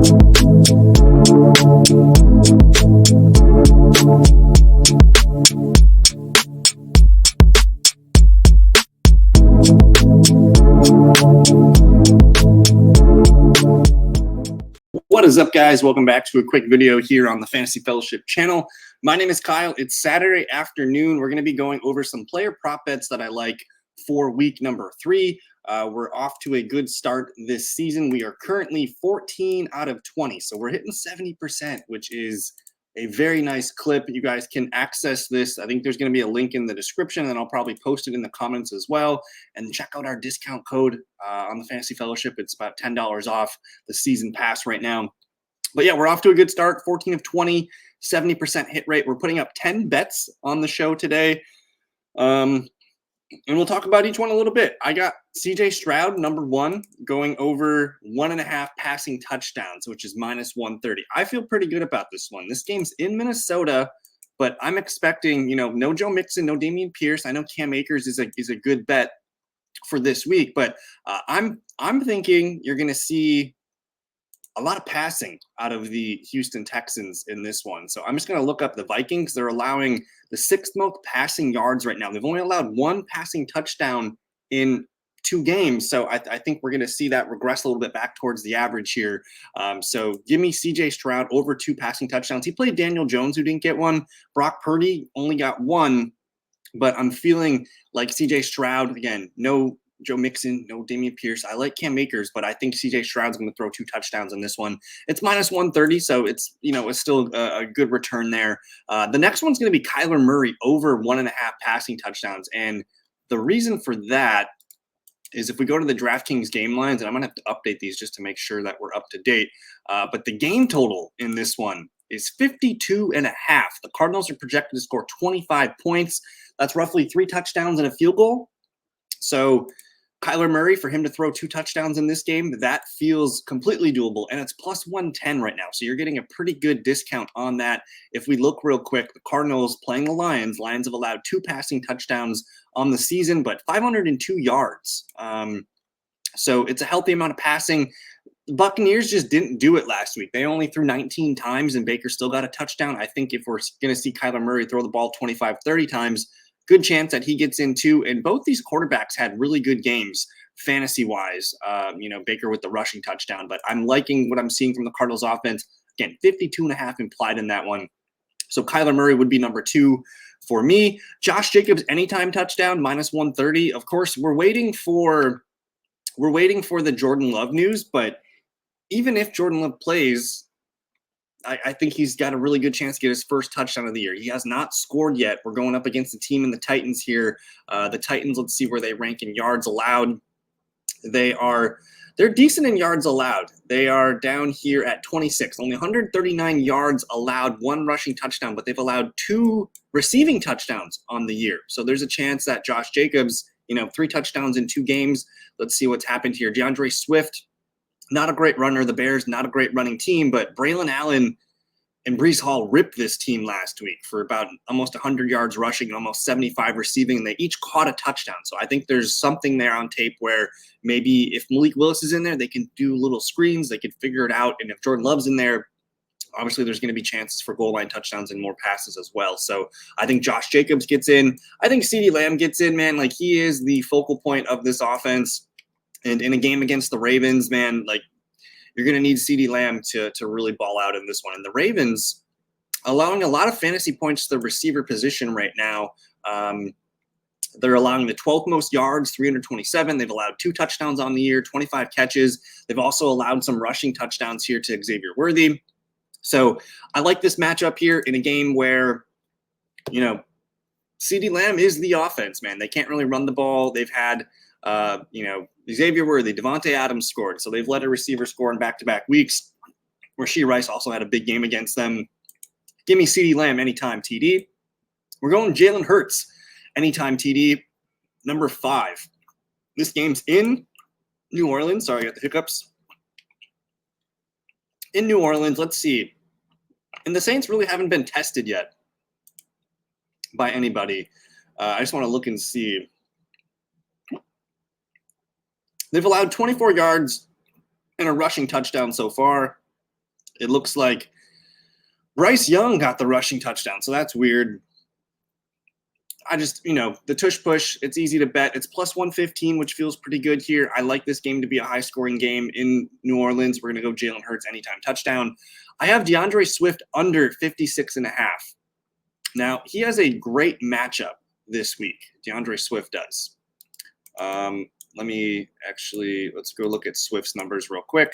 What is up, guys? Welcome back to a quick video here on the Fantasy Fellowship channel. My name is Kyle. It's Saturday afternoon. We're going to be going over some player prop bets that I like for week number 3. We're off to a good start this season. We are currently 14 out of 20, so we're hitting 70%, which is a very nice clip. You guys can access this. I think there's going to be a link in the description, and I'll probably post it in the comments as well. And check out our discount code on the Fantasy Fellowship. It's about $10 off the season pass right now. But yeah, we're off to a good start. 14 of 20, 70% hit rate. We're putting up 10 bets on the show today. And we'll talk about each one a little bit. I got CJ Stroud, number 1, going over 1.5 passing touchdowns, which is minus 130. I feel pretty good about this one. This game's in Minnesota, but I'm expecting, no Joe Mixon, no Dameon Pierce. I know Cam Akers is a good bet for this week, but I'm thinking you're going to see a lot of passing out of the Houston Texans in this one. So I'm just going to look up the Vikings. They're allowing the 6th most passing yards right now. They've only allowed 1 passing touchdown in 2 games. So I think we're going to see that regress a little bit back towards the average here. So give me CJ Stroud over 2 passing touchdowns. He played Daniel Jones, who didn't get one. Brock Purdy only got 1. But I'm feeling like CJ Stroud, again, no Joe Mixon, no Dameon Pierce. I like Cam Akers, but I think CJ Stroud's going to throw 2 touchdowns in this one. It's minus 130, so it's still a good return there. The next one's going to be Kyler Murray over 1.5 passing touchdowns, and the reason for that is if we go to the DraftKings game lines, and I'm going to have to update these just to make sure that we're up to date. But the game total in this one is 52.5. The Cardinals are projected to score 25 points. That's roughly 3 touchdowns and a field goal. So Kyler Murray, for him to throw 2 touchdowns in this game, that feels completely doable, and it's plus 110 right now. So you're getting a pretty good discount on that. If we look real quick, the Cardinals playing the Lions. Lions have allowed 2 passing touchdowns on the season, but 502 yards. So it's a healthy amount of passing. The Buccaneers just didn't do it last week. They only threw 19 times, and Baker still got a touchdown. I think if we're going to see Kyler Murray throw the ball 25, 30 times, good chance that he gets in too. And both these quarterbacks had really good games fantasy-wise. Baker with the rushing touchdown. But I'm liking what I'm seeing from the Cardinals offense. Again, 52.5 implied in that one. So Kyler Murray would be number 2 for me. Josh Jacobs, anytime touchdown, minus 130. Of course, we're waiting for the Jordan Love news. But even if Jordan Love plays, I think he's got a really good chance to get his first touchdown of the year. He has not scored yet. We're going up against the team in the Titans here. The Titans, let's see where they rank in yards allowed. They're decent in yards allowed. They are down here at 26. Only 139 yards allowed, 1 rushing touchdown, but they've allowed 2 receiving touchdowns on the year. So there's a chance that Josh Jacobs, 3 touchdowns in 2 games. Let's see what's happened here. DeAndre Swift, not a great runner. The Bears, not a great running team, but Braylon Allen and Breece Hall ripped this team last week for about almost 100 yards rushing and almost 75 receiving, and they each caught a touchdown. So I think there's something there on tape where maybe if Malik Willis is in there, they can do little screens, they can figure it out. And if Jordan Love's in there, obviously there's going to be chances for goal line touchdowns and more passes as well. So I think Josh Jacobs gets in. I think CeeDee Lamb gets in, man. Like, he is the focal point of this offense. And in a game against the Ravens, man, like, you're going to need CeeDee Lamb to really ball out in this one. And the Ravens allowing a lot of fantasy points to the receiver position right now. They're allowing the 12th most yards, 327. They've allowed 2 touchdowns on the year, 25 catches. They've also allowed some rushing touchdowns here to Xavier Worthy. So I like this matchup here in a game where, CeeDee Lamb is the offense, man. They can't really run the ball. They've had Xavier Worthy, Devontae Adams scored. So they've let a receiver score in back-to-back weeks. Rashee Rice also had a big game against them. Give me CeeDee Lamb anytime TD. We're going Jalen Hurts anytime TD, number 5. This game's in New Orleans. Sorry, I got the hiccups. In New Orleans, let's see. And the Saints really haven't been tested yet by anybody. I just want to look and see. They've allowed 24 yards and a rushing touchdown so far. It looks like Bryce Young got the rushing touchdown, so that's weird. I just, the tush push, it's easy to bet. It's plus 115, which feels pretty good here. I like this game to be a high scoring game in New Orleans. We're going to go Jalen Hurts anytime touchdown. I have DeAndre Swift under 56.5. Now, he has a great matchup this week. DeAndre Swift does. Let's go look at Swift's numbers real quick.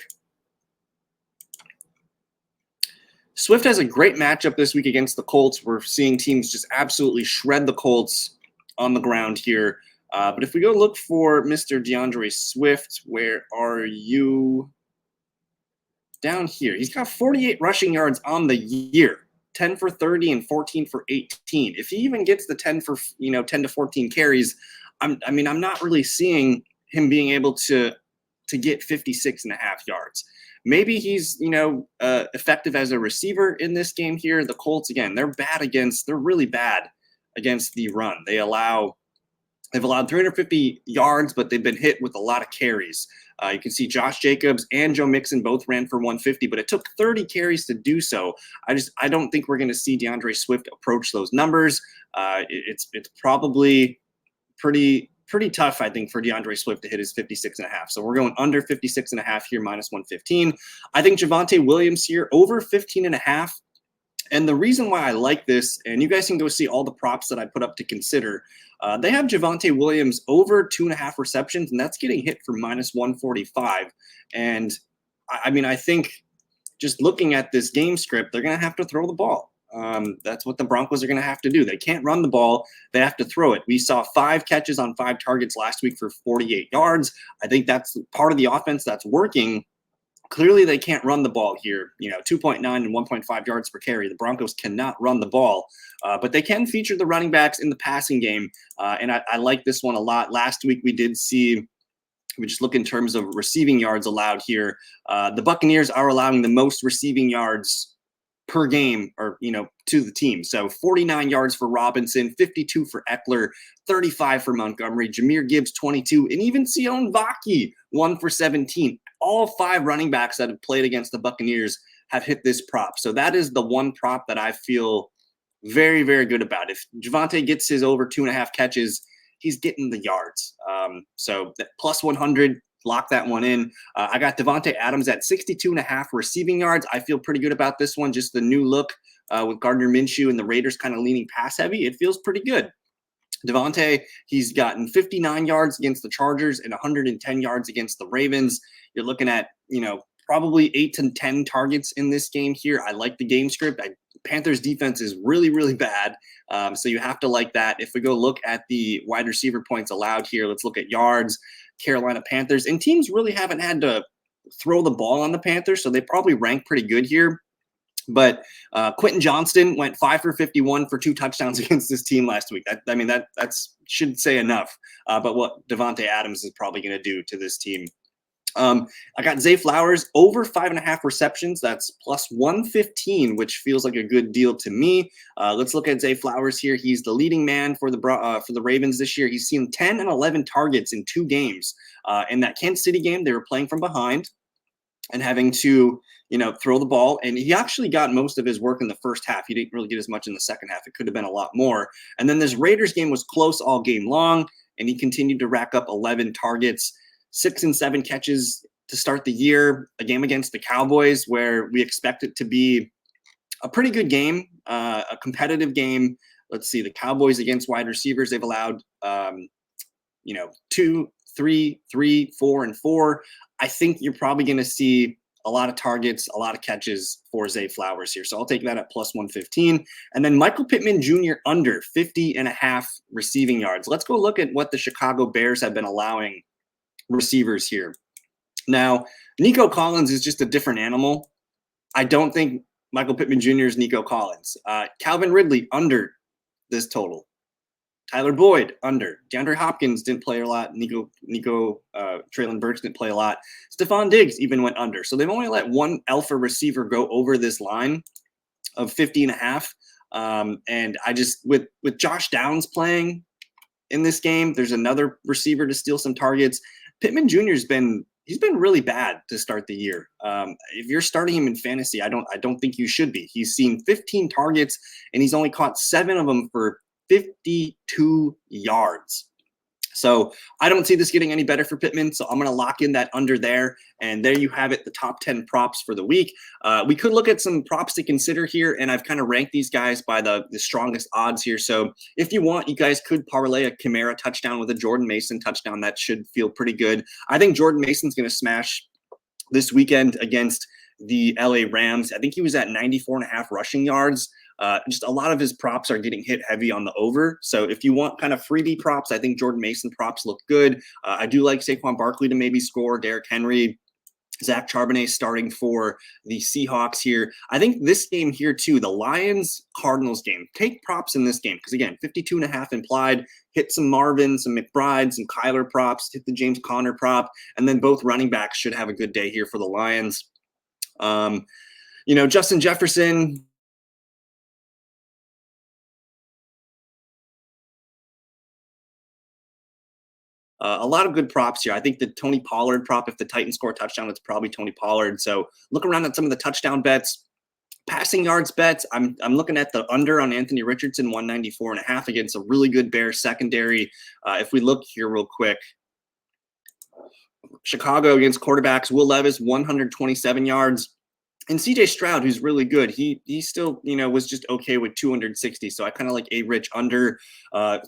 Swift has a great matchup this week against the Colts. We're seeing teams just absolutely shred the Colts on the ground here. But if we go look for Mr. DeAndre Swift, where are you? Down here. He's got 48 rushing yards on the year, 10 for 30 and 14 for 18. If he even gets the 10 to 14 carries, I'm not really seeing him being able to get 56.5 yards. Maybe he's, effective as a receiver in this game here. The Colts, again, they're really bad against the run. They've allowed 350 yards, but they've been hit with a lot of carries. You can see Josh Jacobs and Joe Mixon both ran for 150, but it took 30 carries to do so. I don't think we're going to see DeAndre Swift approach those numbers. It's probably pretty tough, I think, for DeAndre Swift to hit his 56.5. So we're going under 56.5 here, minus 115. I think Javonte Williams here over 15.5. And the reason why I like this, and you guys can go see all the props that I put up to consider, they have Javonte Williams over 2.5 receptions, and that's getting hit for minus 145. And I think just looking at this game script, they're going to have to throw the ball. That's what the Broncos are going to have to do. They can't run the ball. They have to throw it. We saw 5 catches on 5 targets last week for 48 yards. I think that's part of the offense that's working. Clearly, they can't run the ball here. 2.9 and 1.5 yards per carry. The Broncos cannot run the ball, but they can feature the running backs in the passing game. And I like this one a lot. Last week, we just look in terms of receiving yards allowed here. The Buccaneers are allowing the most receiving yards per game to the team. So 49 yards for Robinson, 52 for Eckler, 35 for Montgomery, Jahmyr Gibbs, 22, and even Sione Vaki, 1 for 17. All 5 running backs that have played against the Buccaneers have hit this prop. So that is the one prop that I feel very, very good about. If Javonte gets his over 2.5 catches, he's getting the yards. So that plus 100, lock that one in. I got Davante Adams at 62.5 receiving yards. I feel pretty good about this one. Just the new look with Gardner Minshew and the Raiders kind of leaning pass heavy. It feels pretty good. Davante, he's gotten 59 yards against the Chargers and 110 yards against the Ravens. You're looking at, probably 8 to 10 targets in this game here. I like the game script. Panthers defense is really, really bad. So you have to like that. If we go look at the wide receiver points allowed here, let's look at yards. Carolina Panthers, and teams really haven't had to throw the ball on the Panthers, so they probably rank pretty good here. But Quentin Johnston went 5 for 51 for 2 touchdowns against this team last week. That should say enough. But what Davante Adams is probably going to do to this team. I got Zay Flowers over 5.5 receptions. That's plus 115, which feels like a good deal to me. Let's look at Zay Flowers here. He's the leading man for the Ravens this year. He's seen 10 and 11 targets in 2 games. In that Kansas City game, they were playing from behind and having to, throw the ball. And he actually got most of his work in the first half. He didn't really get as much in the second half. It could have been a lot more. And then this Raiders game was close all game long, and he continued to rack up 11 targets. 6 and 7 catches to start the year, a game against the Cowboys where we expect it to be a pretty good game, a competitive game. Let's see, the Cowboys against wide receivers, they've allowed, 2, 3, 3, 4, and 4. I think you're probably going to see a lot of targets, a lot of catches for Zay Flowers here. So I'll take that at plus 115. And then Michael Pittman Jr. under 50.5 receiving yards. Let's go look at what the Chicago Bears have been allowing receivers here. Now, Nico Collins is just a different animal. I don't think Michael Pittman Jr. is Nico Collins. Calvin Ridley under this total. Tyler Boyd under. DeAndre Hopkins didn't play a lot. Treylon Burks didn't play a lot. Stephon Diggs even went under. So they've only let one alpha receiver go over this line of 50.5. And I just, with Josh Downs playing in this game, there's another receiver to steal some targets. Pittman Jr. has been he's been really bad to start the year. If you're starting him in fantasy, I don't think you should be. He's seen 15 targets and he's only caught 7 of them for 52 yards. So I don't see this getting any better for Pittman. So I'm going to lock in that under there. And there you have it, the top 10 props for the week. We could look at some props to consider here. And I've kind of ranked these guys by the strongest odds here. So if you want, you guys could parlay a Kamara touchdown with a Jordan Mason touchdown. That should feel pretty good. I think Jordan Mason's going to smash this weekend against the LA Rams. I think he was at 94.5 rushing yards. Just a lot of his props are getting hit heavy on the over. So if you want kind of freebie props, I think Jordan Mason props look good. I do like Saquon Barkley to maybe score, Derrick Henry, Zach Charbonnet starting for the Seahawks here. I think this game here too, the Lions-Cardinals game, take props in this game. Because again, 52.5 implied, hit some Marvin, some McBride, some Kyler props, hit the James Conner prop, and then both running backs should have a good day here for the Lions. Justin Jefferson, a lot of good props here. I think the Tony Pollard prop, if the Titans score a touchdown, it's probably Tony Pollard. So look around at some of the touchdown bets. Passing yards bets, I'm looking at the under on Anthony Richardson, 194.5 against a really good Bears secondary. If we look here real quick, Chicago against quarterbacks, Will Levis, 127 yards. And CJ Stroud, who's really good, he still, was just okay with 260. So I kind of like a rich under.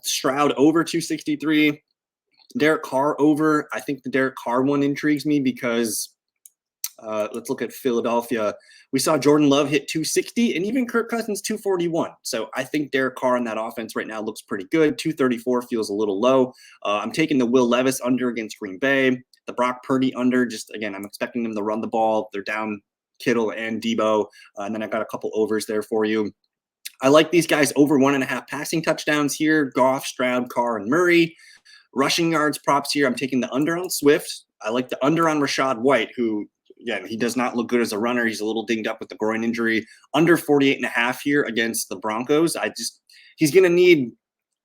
Stroud over 263. Derek Carr over. I think the Derek Carr one intrigues me because let's look at Philadelphia. We saw Jordan Love hit 260 and even Kirk Cousins 241. So I think Derek Carr on that offense right now looks pretty good. 234 feels a little low. I'm taking the Will Levis under against Green Bay. The Brock Purdy under. Just again, I'm expecting them to run the ball. They're down Kittle and Debo. And then I've got a couple overs there for you. I like these guys over 1.5 passing touchdowns here. Goff, Stroud, Carr, and Murray. Rushing yards props here. I'm taking the under on Swift. I like the under on Rachaad White, who, again, he does not look good as a runner. He's a little dinged up with the groin injury. Under 48.5 here against the Broncos. He's going to need,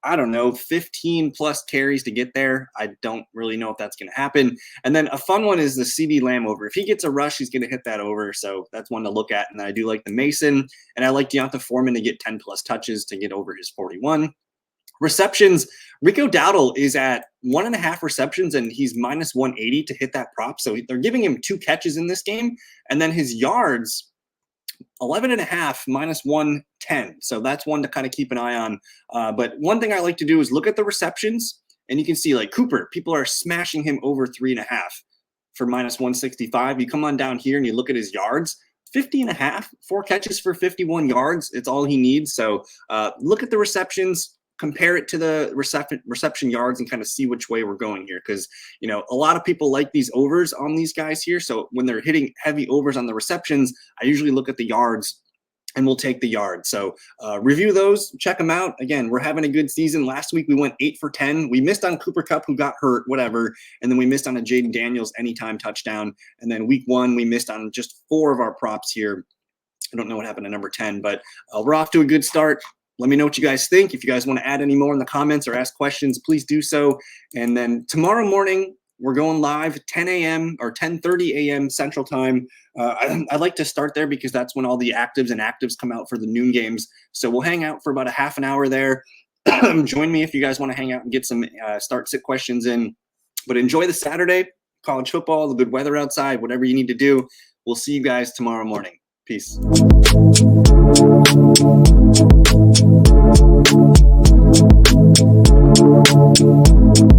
15 plus carries to get there. I don't really know if that's going to happen. And then a fun one is the CeeDee Lamb over. If he gets a rush, he's going to hit that over. So that's one to look at. And then I do like the Mason. And I like Deonta Foreman to get 10 plus touches to get over his 41. Receptions, Rico Dowdle is at 1.5 receptions and he's minus 180 to hit that prop. So they're giving him 2 catches in this game. And then his yards, 11.5 minus 110. So that's one to kind of keep an eye on. But one thing I like to do is look at the receptions and you can see like Cooper, people are smashing him over 3.5 for minus 165. You come on down here and you look at his yards. 50.5, 4 catches for 51 yards. It's all he needs. So look at the receptions. Compare it to the reception yards and kind of see which way we're going here. Because, a lot of people like these overs on these guys here. So when they're hitting heavy overs on the receptions, I usually look at the yards and we'll take the yards. So review those, check them out. Again, we're having a good season. Last week we went 8 for 10. We missed on Cooper Kupp, who got hurt, whatever. And then we missed on a Jaden Daniels anytime touchdown. And then week 1, we missed on just 4 of our props here. I don't know what happened to number 10, but we're off to a good start. Let me know what you guys think. If you guys want to add any more in the comments or ask questions, please do so. And then tomorrow morning, we're going live 10 a.m. or 10:30 a.m. Central Time. I like to start there because that's when all the actives come out for the noon games. So we'll hang out for about a half an hour there. Join me if you guys want to hang out and get some start-sit questions in. But enjoy the Saturday, college football, the good weather outside, whatever you need to do. We'll see you guys tomorrow morning. Peace. Thank you.